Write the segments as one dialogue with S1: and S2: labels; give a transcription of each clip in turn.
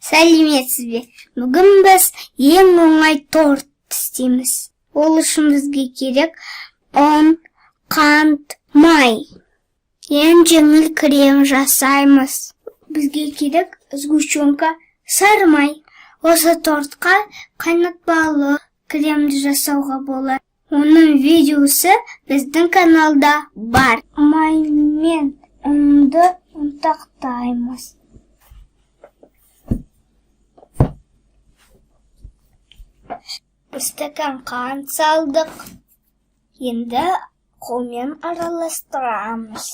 S1: Сәлеметсіз бе? Бүгін біз ең оңай торт істейміз. Ол үшін бізге керек ұн, қант, май. Ең жеңіл крем жасаймыз. Бізге керек сгущенка, сары май. Осы тортқа қайнатпалы кремді жасауға болады. Оның видеосы біздің каналда бар. Май мен ұнды ұнтақтаймыз. Стакан қант салдық. Енді қолмен араластырамыз.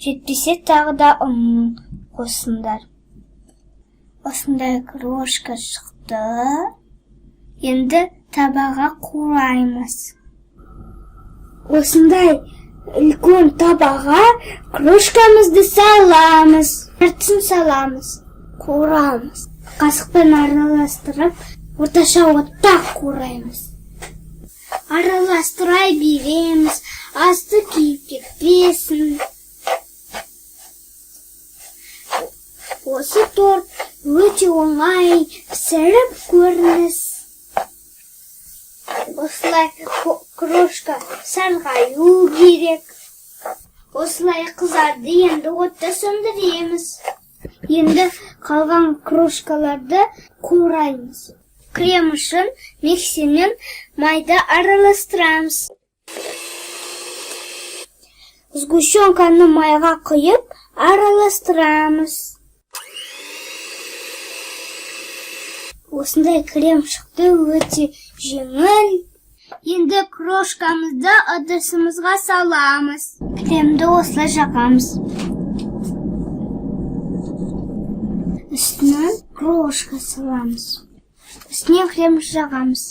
S1: Жетпесе тағы да ұн қосыңдар. Осындай крошка шықты. Енді табаға қураймыз. Осындай үлкен табаға крошкамызды саламыз. Артын саламыз. Қурамыз. Қасықпен араластырып, орташа отта қураймыз. Араластырай береміз. Асты күйіп кетпесін. Осы торт өте оңай пісіріп көріңіз. Осылай крошка сарғаю керек. Осылай қызарды енді отта сөндіреміз. Енді қалған крошкаларды қураймыз. Крем үшін миксермен майды араластырамыз. Сгущенканы майға құйып араластырамыз. Осындай крем шықты, өте жеңіл. Енді крошкамызды ыдысымызға саламыз. Кремді осылай жағамыз. Үстінен крошка саламыз. Үстінен крем жағамыз.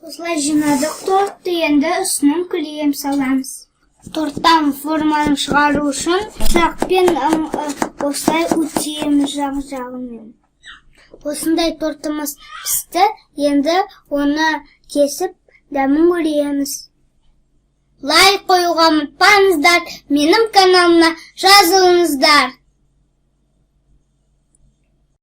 S1: Осылай жинадық тортты, енді үстінен крем саламыз. Торттан форманы шығару үшін сақпен осылай үтеміз жақ-жағымен. Осындай тортымыз пісті, енді оны кесіп дәмін көреміз. Лайк қоюға ұмытпаңыздар, менің каналыма жазылыңыздар.